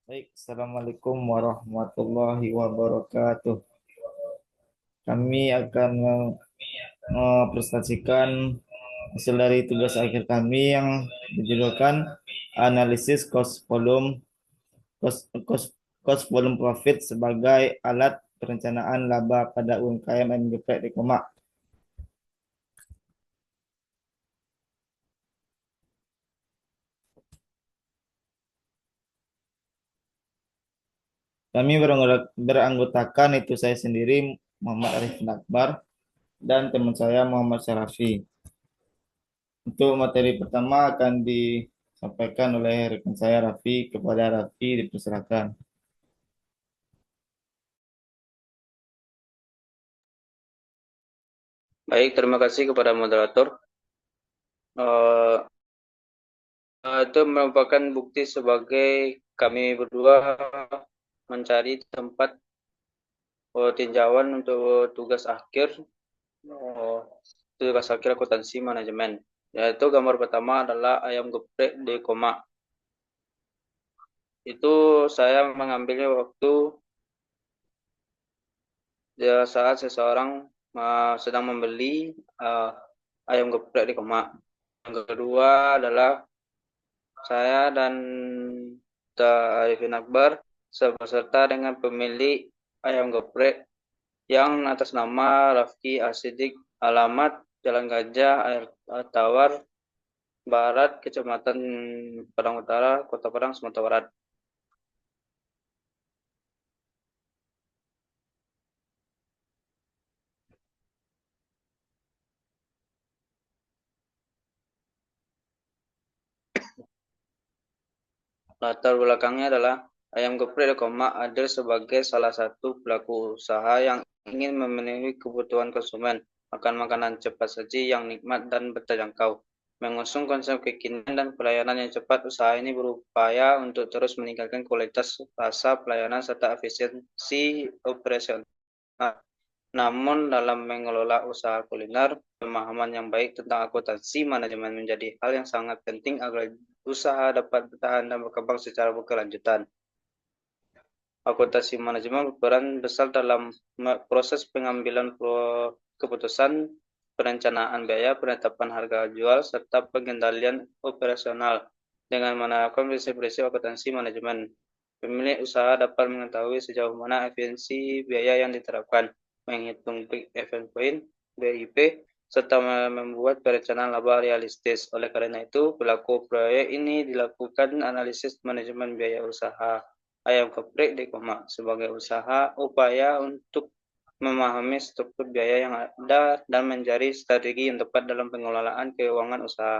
Baik, Assalamualaikum warahmatullahi wabarakatuh. Kami akan mempresentasikan hasil dari tugas akhir kami yang berjudulkan analisis cost volume profit sebagai alat perencanaan laba pada UMKM yang geprek di Koma. Kami beranggotakan itu saya sendiri Muhammad Arifin Akbar dan teman saya Muhammad Syarafi. Untuk materi pertama akan disampaikan oleh rekan saya Raffi. Kepada Raffi dipersilakan. Baik, terima kasih kepada moderator. Eh, itu merupakan bukti sebagai kami berdua mencari tempat tinjauan untuk eh, tugas akhir akuntansi manajemen. Yaitu gambar pertama adalah ayam geprek di koma. Itu saya mengambilnya waktu saat seseorang sedang membeli ayam geprek di koma. Yang kedua adalah saya dan Arifin Akbar beserta dengan pemilik ayam geprek yang atas nama Rafki Asidik, alamat Jalan Gajah, Air Tawar, Barat, Kecamatan Padang Utara, Kota Padang, Sumatera Barat. Latar belakangnya adalah ayam geprek koma hadir sebagai salah satu pelaku usaha yang ingin memenuhi kebutuhan konsumen akan makanan cepat saji yang nikmat dan terjangkau. Mengusung konsep kekinian dan pelayanan yang cepat, usaha ini berupaya untuk terus meningkatkan kualitas rasa pelayanan serta efisiensi operasional. Namun dalam mengelola usaha kuliner, pemahaman yang baik tentang akuntansi manajemen menjadi hal yang sangat penting agar usaha dapat bertahan dan berkembang secara berkelanjutan. Akuntansi manajemen berperan besar dalam proses pengambilan keputusan, perencanaan biaya, penetapan harga jual, serta pengendalian operasional. Dengan menerapkan prinsip-prinsip akuntansi manajemen, pemilik usaha dapat mengetahui sejauh mana efisiensi biaya yang diterapkan, menghitung break-even point (BIP), serta membuat perencanaan laba realistis. Oleh karena itu, pelaku proyek ini dilakukan analisis manajemen biaya usaha ayam geprek di koma sebagai usaha upaya untuk memahami struktur biaya yang ada dan mencari strategi yang tepat dalam pengelolaan keuangan usaha.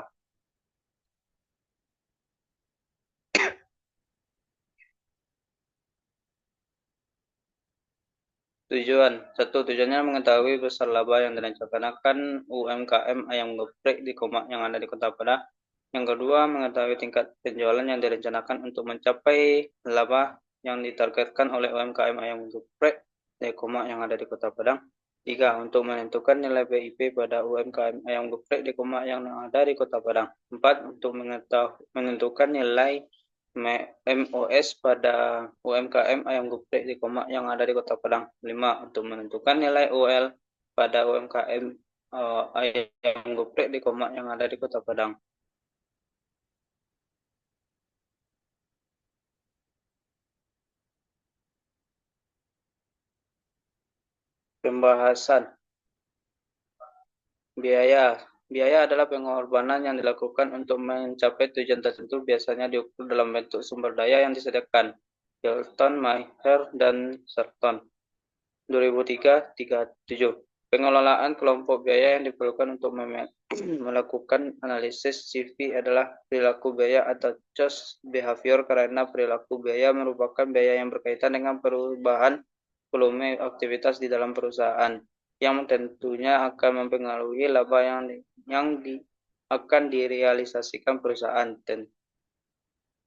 Tujuannya mengetahui besar laba yang direncanakan UMKM ayam geprek di koma yang ada di Kota Padang. Yang kedua, mengetahui tingkat penjualan yang direncanakan untuk mencapai laba yang ditargetkan oleh UMKM ayam geprek di koma yang ada di Kota Padang. Tiga, untuk menentukan nilai BIP pada UMKM ayam geprek di koma yang ada di Kota Padang. Empat, untuk menentukan nilai MOS pada UMKM ayam geprek di koma yang ada di Kota Padang. 5. Untuk menentukan nilai OL pada UMKM ayam geprek di koma yang ada di Kota Padang. Pembahasan biaya. Biaya adalah pengorbanan yang dilakukan untuk mencapai tujuan tertentu, biasanya diukur dalam bentuk sumber daya yang disediakan. Hilton, Maher, dan Serton. 2003-37. Pengelolaan kelompok biaya yang diperlukan untuk melakukan analisis CV adalah perilaku biaya atau cost behavior, karena perilaku biaya merupakan biaya yang berkaitan dengan perubahan volume aktivitas di dalam perusahaan yang tentunya akan mempengaruhi laba akan direalisasikan perusahaan.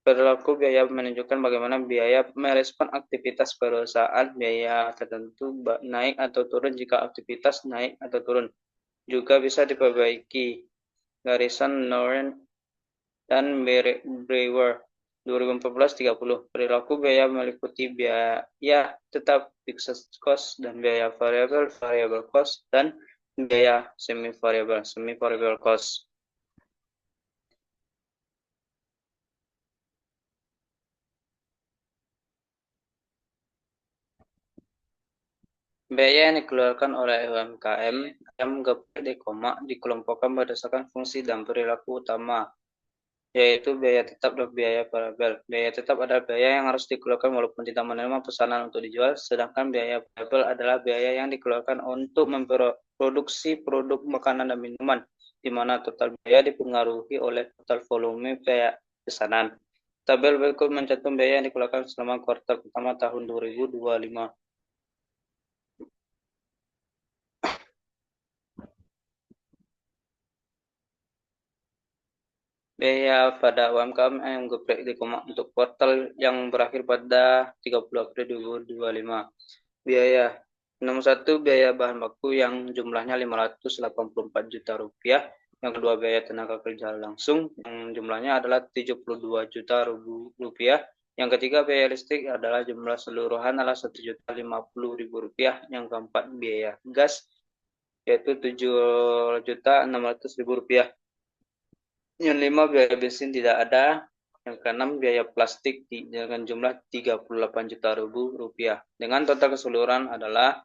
Perilaku biaya menunjukkan bagaimana biaya merespon aktivitas perusahaan. Biaya tertentu naik atau turun jika aktivitas naik atau turun. Juga bisa diperbaiki. Garisan, Noren, dan Brewer. 2014 30. Perilaku biaya meliputi biaya tetap fixed cost dan biaya variabel variable cost dan biaya semi variable cost. Biaya yang dikeluarkan oleh UMKM yang geprek di koma dikelompokkan berdasarkan fungsi dan perilaku utama, yaitu biaya tetap dan biaya variabel. Biaya tetap adalah biaya yang harus dikeluarkan walaupun tidak menerima pesanan untuk dijual, sedangkan biaya variabel adalah biaya yang dikeluarkan untuk memproduksi produk makanan dan minuman, di mana total biaya dipengaruhi oleh total volume biaya pesanan. Tabel berikut mencantum biaya yang dikeluarkan selama kuartal pertama tahun 2025. Biaya pada UMKM yang geprek di koma untuk kuartal yang berakhir pada 30 April 2025. Biaya nomor 1, biaya bahan baku yang jumlahnya 584 juta rupiah. Yang kedua, biaya tenaga kerja langsung yang jumlahnya adalah 72 juta rupiah. Yang ketiga, biaya listrik adalah jumlah seluruhan adalah 1.050.000 rupiah. Yang keempat, biaya gas yaitu 7.600.000 rupiah. Yang lima, biaya bensin tidak ada. Yang keenam, biaya plastik dengan jumlah 38 juta rupiah. Dengan total keseluruhan adalah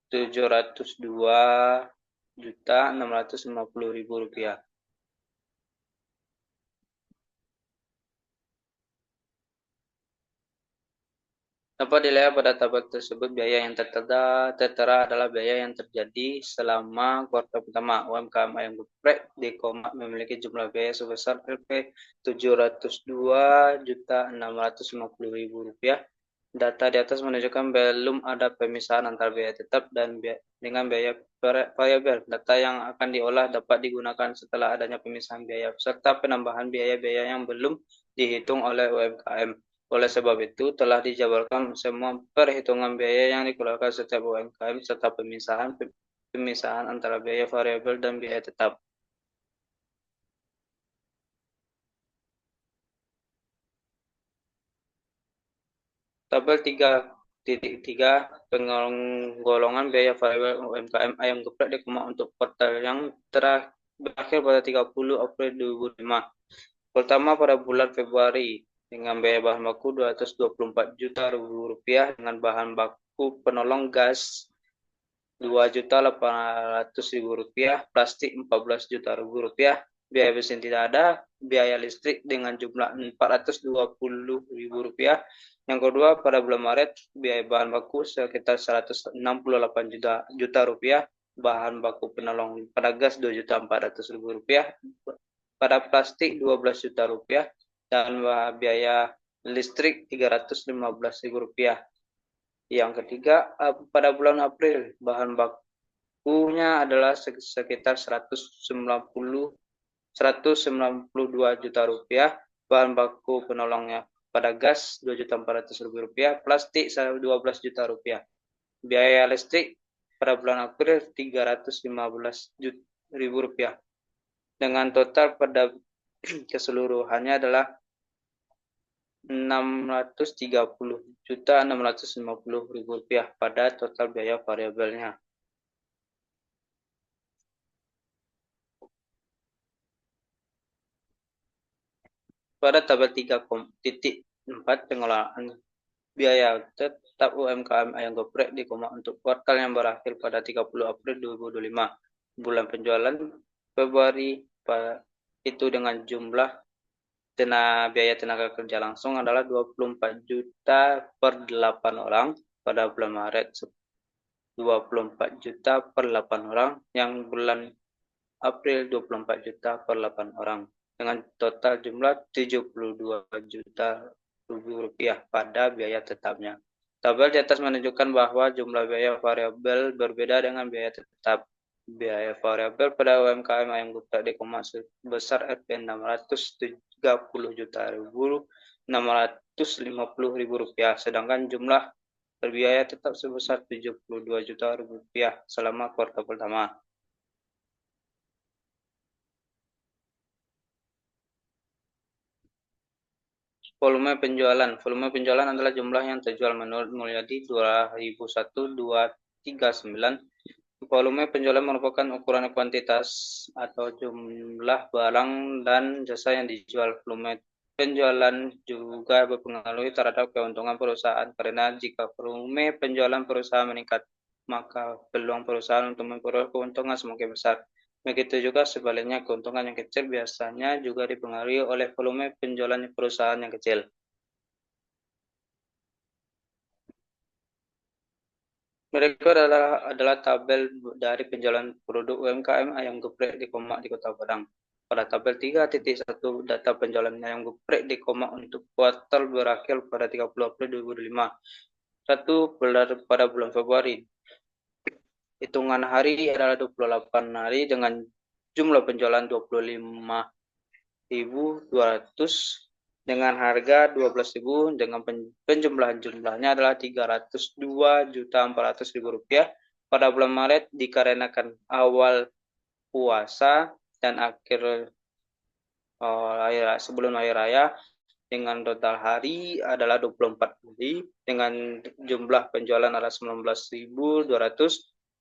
702.650.000 rupiah. Dapat dilihat pada tabel tersebut biaya yang tertera adalah biaya yang terjadi selama kuartal pertama. UMKM ayam geprek di koma memiliki jumlah biaya sebesar Rp 702.650.000. Data di atas menunjukkan belum ada pemisahan antara biaya tetap dan dengan biaya variabel. Data yang akan diolah dapat digunakan setelah adanya pemisahan biaya serta penambahan biaya-biaya yang belum dihitung oleh UMKM. Oleh sebab itu, telah dijabarkan semua perhitungan biaya yang dikeluarkan setiap UMKM serta pemisahan antara biaya variabel dan biaya tetap. Tabel 3.3 penggolongan biaya variabel UMKM ayam geprek di koma untuk kuartal yang berakhir pada 30 April 2005. Pertama, pada bulan Februari dengan biaya bahan baku 224 juta rupiah, dengan bahan baku penolong gas 2.800.000 rupiah, plastik 14 juta rupiah, biaya bensin tidak ada, biaya listrik dengan jumlah 420.000 rupiah. Yang kedua, pada bulan Maret biaya bahan baku sekitar 168 juta rupiah, bahan baku penolong pada gas 2.400.000 rupiah, pada plastik 12 juta rupiah, dan biaya listrik 315.000 rupiah. Yang ketiga, pada bulan April bahan bakunya adalah sekitar 192 juta rupiah, bahan baku penolongnya pada gas 2.400.000 rupiah, plastik 12 juta rupiah. Biaya listrik pada bulan April 315.000 rupiah. Dengan total pada keseluruhannya adalah 630.650.000 rupiah pada total biaya variabelnya. Pada tabel 3.4 pengelolaan biaya tetap UMKM ayam geprek di koma untuk kuartal yang berakhir pada 30 April 2025. Bulan penjualan Februari itu dengan jumlah biaya tenaga kerja langsung adalah 24 juta per 8 orang. Pada bulan Maret 24 juta per 8 orang, yang bulan April 24 juta per 8 orang, dengan total jumlah 72 juta rupiah pada biaya tetapnya. Tabel di atas menunjukkan bahwa jumlah biaya variabel berbeda dengan biaya tetap. Biaya variabel pada UMKM ayam geprek di koma sebesar Rp 630.650.000 rupiah, sedangkan jumlah berbiaya tetap sebesar 72 juta rupiah selama kuartal pertama. volume penjualan. Volume penjualan adalah jumlah yang terjual menurut Mulyadi 2001-239. Volume penjualan merupakan ukuran kuantitas atau jumlah barang dan jasa yang dijual. Volume penjualan juga berpengaruh terhadap keuntungan perusahaan karena jika volume penjualan perusahaan meningkat, maka peluang perusahaan untuk memperoleh keuntungan semakin besar. Begitu juga sebaliknya, keuntungan yang kecil biasanya juga dipengaruhi oleh volume penjualan perusahaan yang kecil. Berikut adalah tabel dari penjualan produk UMKM ayam geprek di Komak di Kota Padang. Pada tabel 3.1 data penjualan ayam geprek di Komak untuk kuartal berakhir pada 30 April 2025. Pada bulan Februari. Hitungan hari adalah 28 hari dengan jumlah penjualan 25.200 dengan harga 12.000 dengan penjumlahan jumlahnya adalah 302.400.000 rupiah pada bulan Maret dikarenakan awal puasa dan akhir sebelum hari raya dengan total hari adalah 24 hari dengan jumlah penjualan adalah 19.200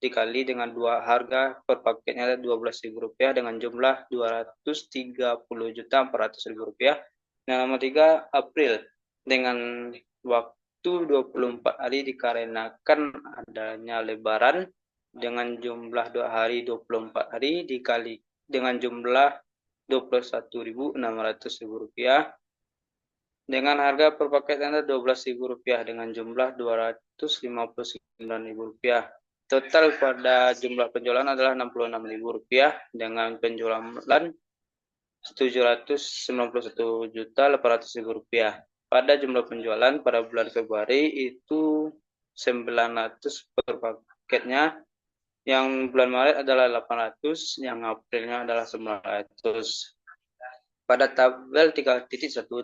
dikali dengan harga per paketnya adalah 12.000 rupiah dengan jumlah 230.400.000 rupiah. Yang nomor 3 April dengan waktu 24 hari dikarenakan adanya lebaran dengan jumlah 2 hari 24 hari dikali dengan jumlah 21.600.000 rupiah dengan harga per paketnya 12.000 rupiah dengan jumlah 259.000 rupiah. Total pada jumlah penjualan adalah 66.000 rupiah dengan penjualan 791.800.000 rupiah. Pada jumlah penjualan pada bulan Februari itu 900 per paketnya, yang bulan Maret adalah 800, yang Aprilnya adalah 900. Pada tabel 3.1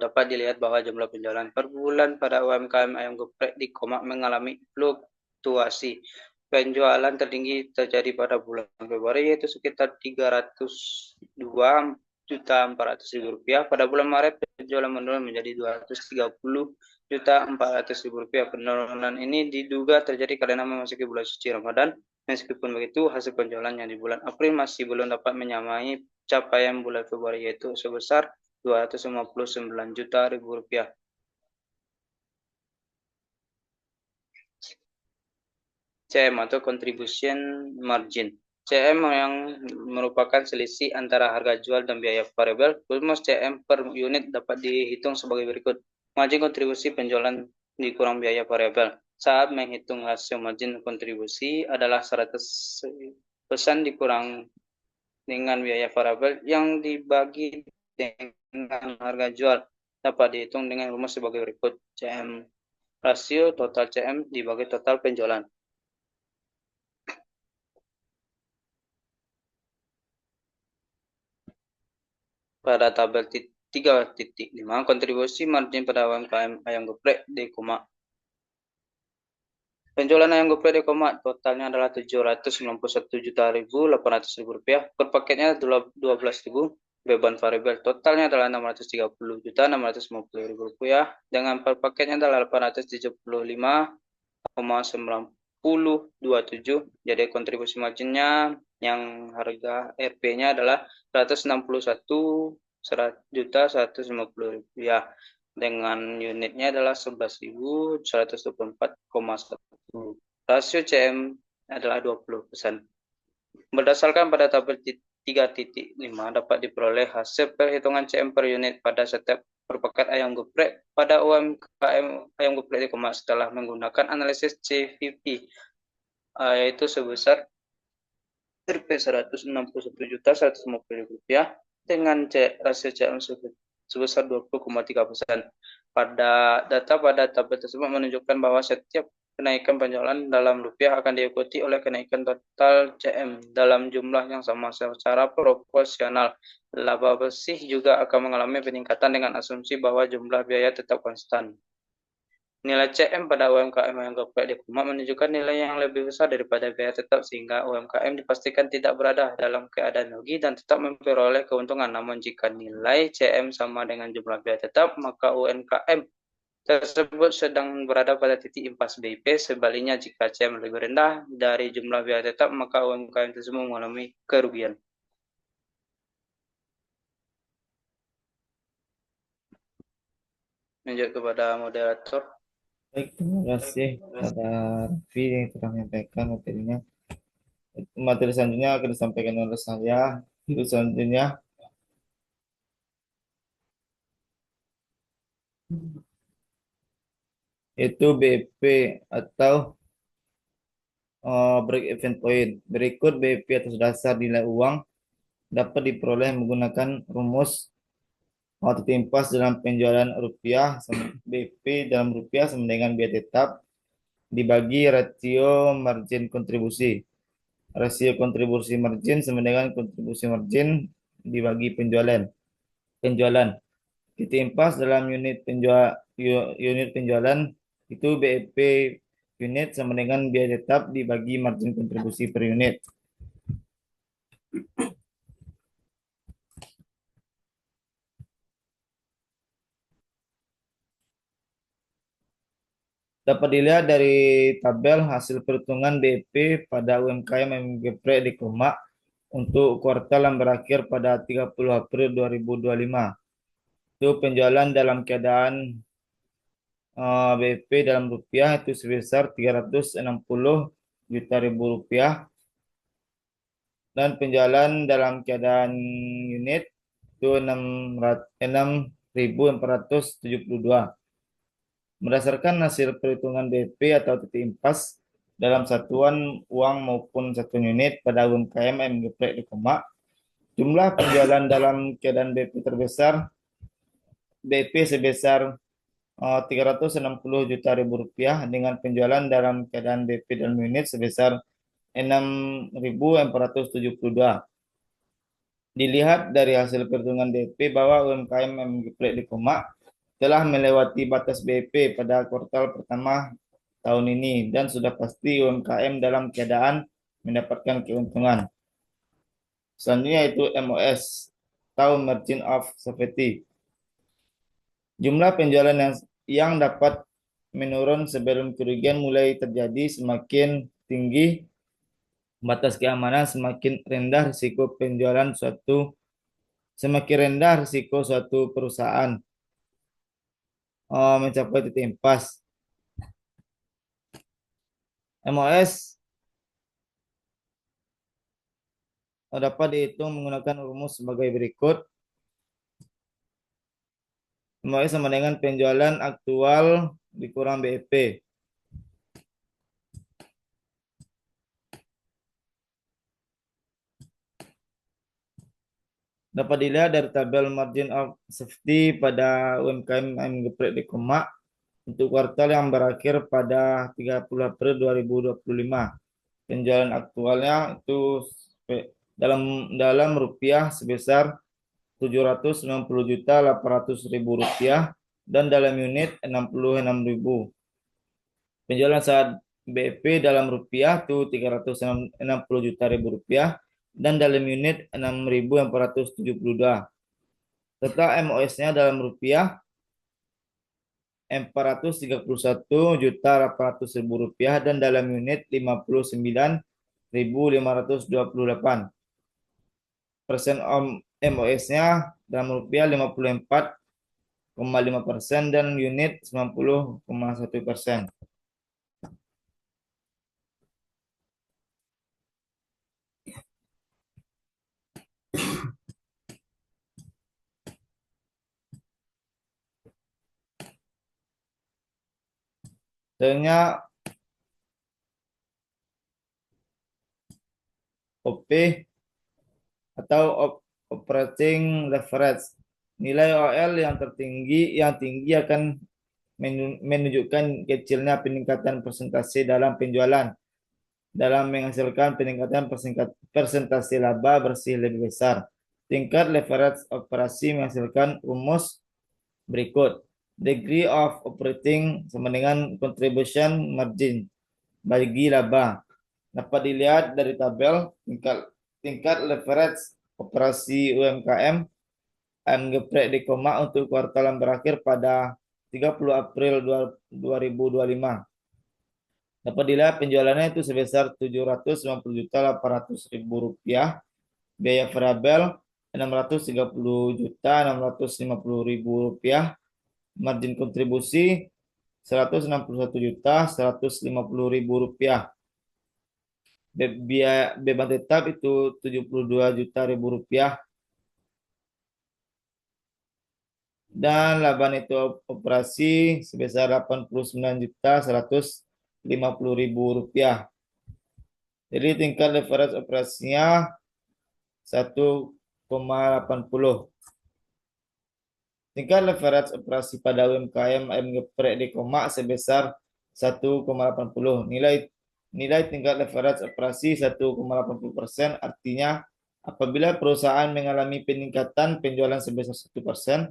dapat dilihat bahwa jumlah penjualan per bulan pada UMKM ayam geprek di Komak mengalami fluktuasi. Penjualan tertinggi terjadi pada bulan Februari yaitu sekitar 302.400.000 rupiah. Pada bulan Maret penjualan menurun menjadi 230.400.000 rupiah. Penurunan ini diduga terjadi karena memasuki bulan suci Ramadan. Meskipun begitu, hasil penjualan yang di bulan April masih belum dapat menyamai capaian bulan Februari yaitu sebesar 259 juta rupiah. CM atau contribution margin. CM yang merupakan selisih antara harga jual dan biaya variabel. Rumus CM per unit dapat dihitung sebagai berikut. Margin kontribusi penjualan dikurang biaya variabel. Saat menghitung rasio margin kontribusi adalah 100% dikurang dengan biaya variabel yang dibagi dengan harga jual dapat dihitung dengan rumus sebagai berikut. CM rasio total CM dibagi total penjualan. Pada tabel 3.5 kontribusi margin pada UMKM ayam geprek di Komak. Penjualan ayam geprek di Komak totalnya adalah 791.800.000 rupiah. Per paketnya 12.000. Beban variabel totalnya adalah 630.650.000 rupiah. Dengan per paketnya adalah 875,9027. Jadi kontribusi marginnya yang harga RP-nya adalah 161.150.000 rupiah. Dengan unitnya adalah 11.124,1. Rasio CM adalah 20%. Berdasarkan pada tabel 3.5 dapat diperoleh hasil perhitungan CM per unit pada setiap per paket ayam geprek pada UMKM ayam geprek di Komak setelah menggunakan analisis CVP yaitu sebesar Rp 161.150.000 rupiah dengan rasio CM sebesar 20,3%. Pada tabel tersebut menunjukkan bahwa setiap kenaikan penjualan dalam rupiah akan diikuti oleh kenaikan total CM dalam jumlah yang sama secara proporsional. Laba bersih juga akan mengalami peningkatan dengan asumsi bahwa jumlah biaya tetap konstan. Nilai CM pada UMKM yang geprek di Kuma menunjukkan nilai yang lebih besar daripada biaya tetap sehingga UMKM dipastikan tidak berada dalam keadaan rugi dan tetap memperoleh keuntungan. Namun jika nilai CM sama dengan jumlah biaya tetap, maka UMKM tersebut sedang berada pada titik impas BIP. Sebaliknya, jika CM lebih rendah dari jumlah biaya tetap, maka UMKM tersebut mengalami kerugian. Lanjut kepada moderator. Baik, terima kasih kepada Raffi yang telah menyampaikan materinya. Materi selanjutnya akan disampaikan oleh saya. Itu selanjutnya itu BP atau break even point. Berikut BP atas dasar nilai uang dapat diperoleh menggunakan rumus titik impas dalam penjualan rupiah BP dalam rupiah sama dengan biaya tetap dibagi rasio margin kontribusi. Rasio kontribusi margin sama dengan kontribusi margin dibagi penjualan. Penjualan. Titik impas dalam unit penjualan itu BEP unit sama dengan biaya tetap dibagi margin kontribusi per unit. Dapat dilihat dari tabel hasil perhitungan BEP pada UMKM yang geprek di Koma untuk kuartal yang berakhir pada 30 April 2025. Itu penjualan dalam keadaan BEP dalam rupiah itu sebesar 360 juta ribu rupiah dan penjualan dalam keadaan unit itu 6.472. Berdasarkan hasil perhitungan BP atau titik impas dalam satuan uang maupun satu unit pada UMKM yang geprek di Koma, jumlah penjualan dalam keadaan BP terbesar BP sebesar 360 juta ribu rupiah dengan penjualan dalam keadaan BP dalam unit sebesar 6.472. Dilihat dari hasil perhitungan BP bahwa UMKM yang geprek di Koma telah melewati batas BIP pada kuartal pertama tahun ini dan sudah pasti UMKM dalam keadaan mendapatkan keuntungan. Selanjutnya itu MOS atau Margin of Safety. Jumlah penjualan yang dapat menurun sebelum kerugian mulai terjadi semakin tinggi batas keamanan semakin rendah risiko penjualan semakin rendah risiko suatu perusahaan mencapai titik impas. MOS dapat dihitung menggunakan rumus sebagai berikut. MOS sama dengan penjualan aktual dikurang BEP. Dapat dilihat dari tabel margin of safety pada UMKM yang geprek di Koma untuk kuartal yang berakhir pada 30 April 2025. Penjualan aktualnya itu dalam rupiah sebesar 790.800.000 rupiah dan dalam unit 66.000. Penjualan saat BP dalam rupiah itu 360 juta ribu rupiah dan dalam unit 6.472. Serta MOS-nya dalam rupiah 431.800.000 rupiah dan dalam unit 59.528. Persen MOS-nya dalam rupiah 54,5% dan unit 90,1%. Selanjutnya OP atau operating leverage. Nilai OL yang tinggi akan menunjukkan kecilnya peningkatan persentase dalam penjualan dalam menghasilkan peningkatan persentase laba bersih lebih besar. Tingkat leverage operasi menghasilkan rumus berikut. Degree of operating sama dengan contribution margin bagi laba. Dapat dilihat dari tabel tingkat leverage operasi UMKM geprek di koma untuk kuartal yang berakhir pada 30 April 2025. Dapat dilihat penjualannya itu sebesar 750.800.000 rupiah, biaya variabel 630.650.000 rupiah, margin kontribusi 161.150.000 rupiah. Biaya beban tetap itu 72 juta ribu rupiah, dan laba neto operasi sebesar 89.150.000 rupiah. Jadi tingkat leverage operasinya 1,80. Tingkat leverage operasi pada UMKM ayam geprek di koma sebesar 1,80. Nilai tingkat leverage operasi 1,80% artinya apabila perusahaan mengalami peningkatan penjualan sebesar 1%,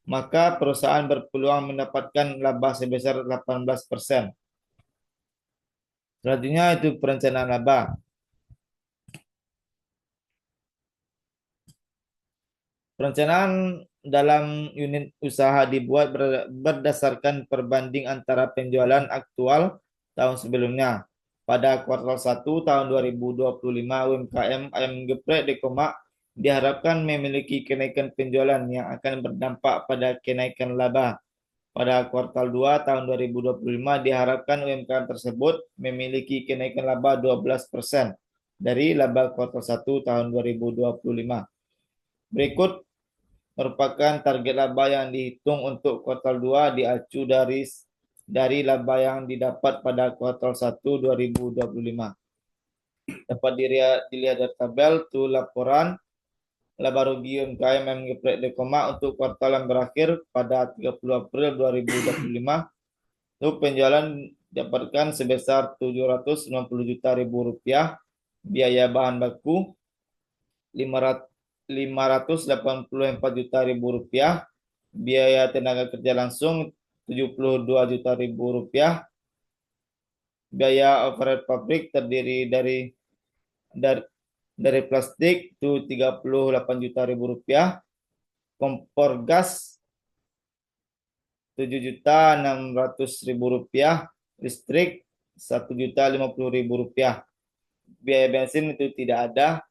maka perusahaan berpeluang mendapatkan laba sebesar 18%. Selanjutnya itu perencanaan laba. Perencanaan dalam unit usaha dibuat berdasarkan perbanding antara penjualan aktual tahun sebelumnya. Pada kuartal 1 tahun 2025, UMKM ayam geprek di Koma diharapkan memiliki kenaikan penjualan yang akan berdampak pada kenaikan laba. Pada kuartal 2 tahun 2025 diharapkan UMKM tersebut memiliki kenaikan laba 12% dari laba kuartal 1 tahun 2025. Berikut merupakan target laba yang dihitung untuk kuartal 2 diacu dari laba yang didapat pada kuartal 1 2025. Dapat dilihat dari tabel itu laporan laba rugi UMKM geprek di koma untuk kuartal yang berakhir pada 30 April 2025. Itu penjualan dapatkan sebesar 790 juta ribu rupiah, biaya bahan baku 584 juta ribu rupiah, biaya tenaga kerja langsung 72 juta ribu rupiah, biaya overhead pabrik terdiri dari plastik itu 38 juta ribu rupiah, kompor gas 7.600.000 rupiah, listrik 1.050.000 rupiah, biaya bensin itu tidak ada.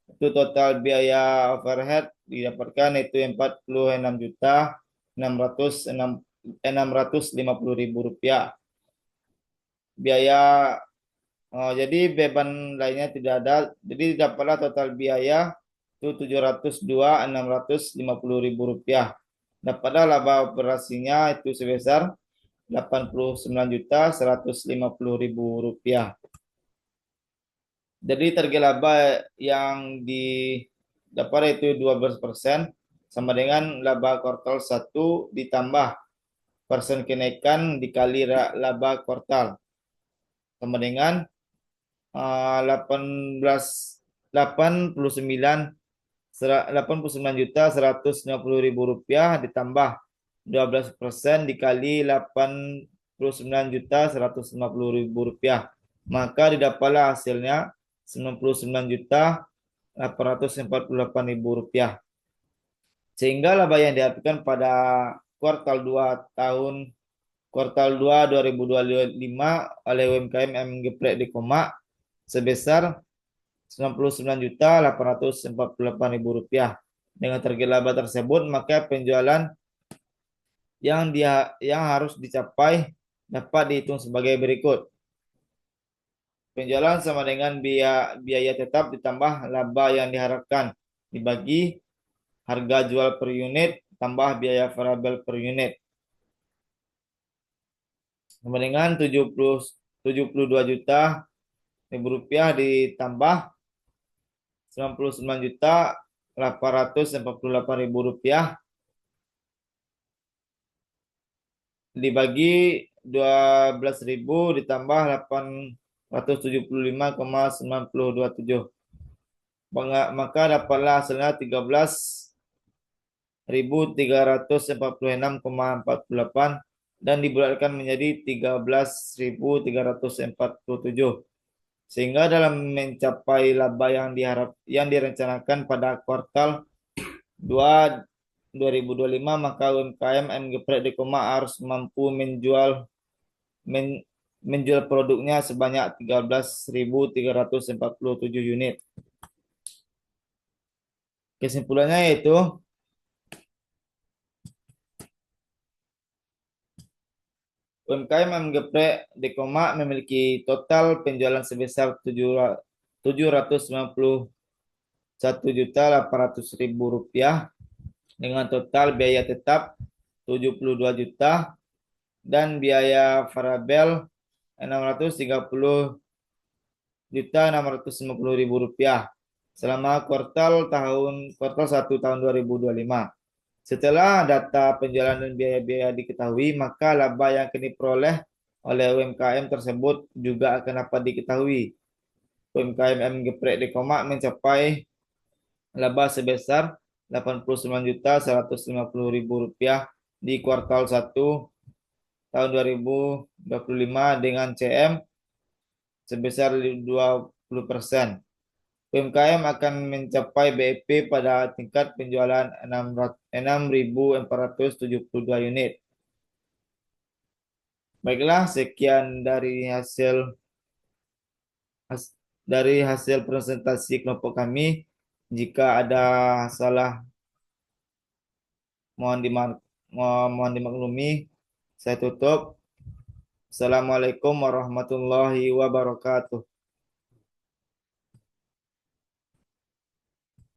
Itu total biaya overhead didapatkan itu 46.650.000 rupiah. Biaya jadi beban lainnya tidak ada. Jadi dapatlah total biaya itu 702.650.000 rupiah. Dapatlah laba operasinya itu sebesar 89.150.000 rupiah. Jadi target laba yang didapat itu 12% sama dengan laba kuartal 1 ditambah persen kenaikan dikali laba kuartal sama dengan 89.150.000 rupiah ditambah 12% dikali 89.150.000 rupiah, maka didapatlah hasilnya 99.848.000 rupiah. Sehingga laba yang diharapkan pada kuartal 2 2025 oleh UMKM geprek di koma sebesar 99.848.000 rupiah. Dengan target laba tersebut, maka penjualan yang harus dicapai dapat dihitung sebagai berikut. Penjualan sama dengan biaya tetap ditambah laba yang diharapkan dibagi harga jual per unit tambah biaya variabel per unit sama dengan 72 juta ribu rupiah ditambah 99.848.000 rupiah dibagi 12.000 ditambah 875,9027, maka dapatlah hasilnya 13.346,48 dan dibulatkan menjadi 13.347. Sehingga dalam mencapai laba yang direncanakan pada kuartal 2 2025, maka UMKM M Geprek Dikoma harus mampu menjual produknya sebanyak 13.347 unit. Kesimpulannya yaitu UMKM M Geprek Dikoma memiliki total penjualan sebesar 791.800.000 rupiah dengan total biaya tetap 72 juta dan biaya variabel 630.650.000 rupiah selama kuartal 1 tahun 2025. Setelah data penjualan dan biaya-biaya diketahui, maka laba yang akan diperoleh oleh UMKM tersebut juga akan dapat diketahui. UMKM M Geprek Dikoma mencapai laba sebesar 89.150.000 rupiah di kuartal 1 tahun 2025 dengan CM sebesar 20%. UMKM akan mencapai BEP pada tingkat penjualan 6.472 unit. Baiklah, sekian dari hasil presentasi kelompok kami. Jika ada salah, mohon dimaklumi. Saya tutup. Assalamualaikum warahmatullahi wabarakatuh.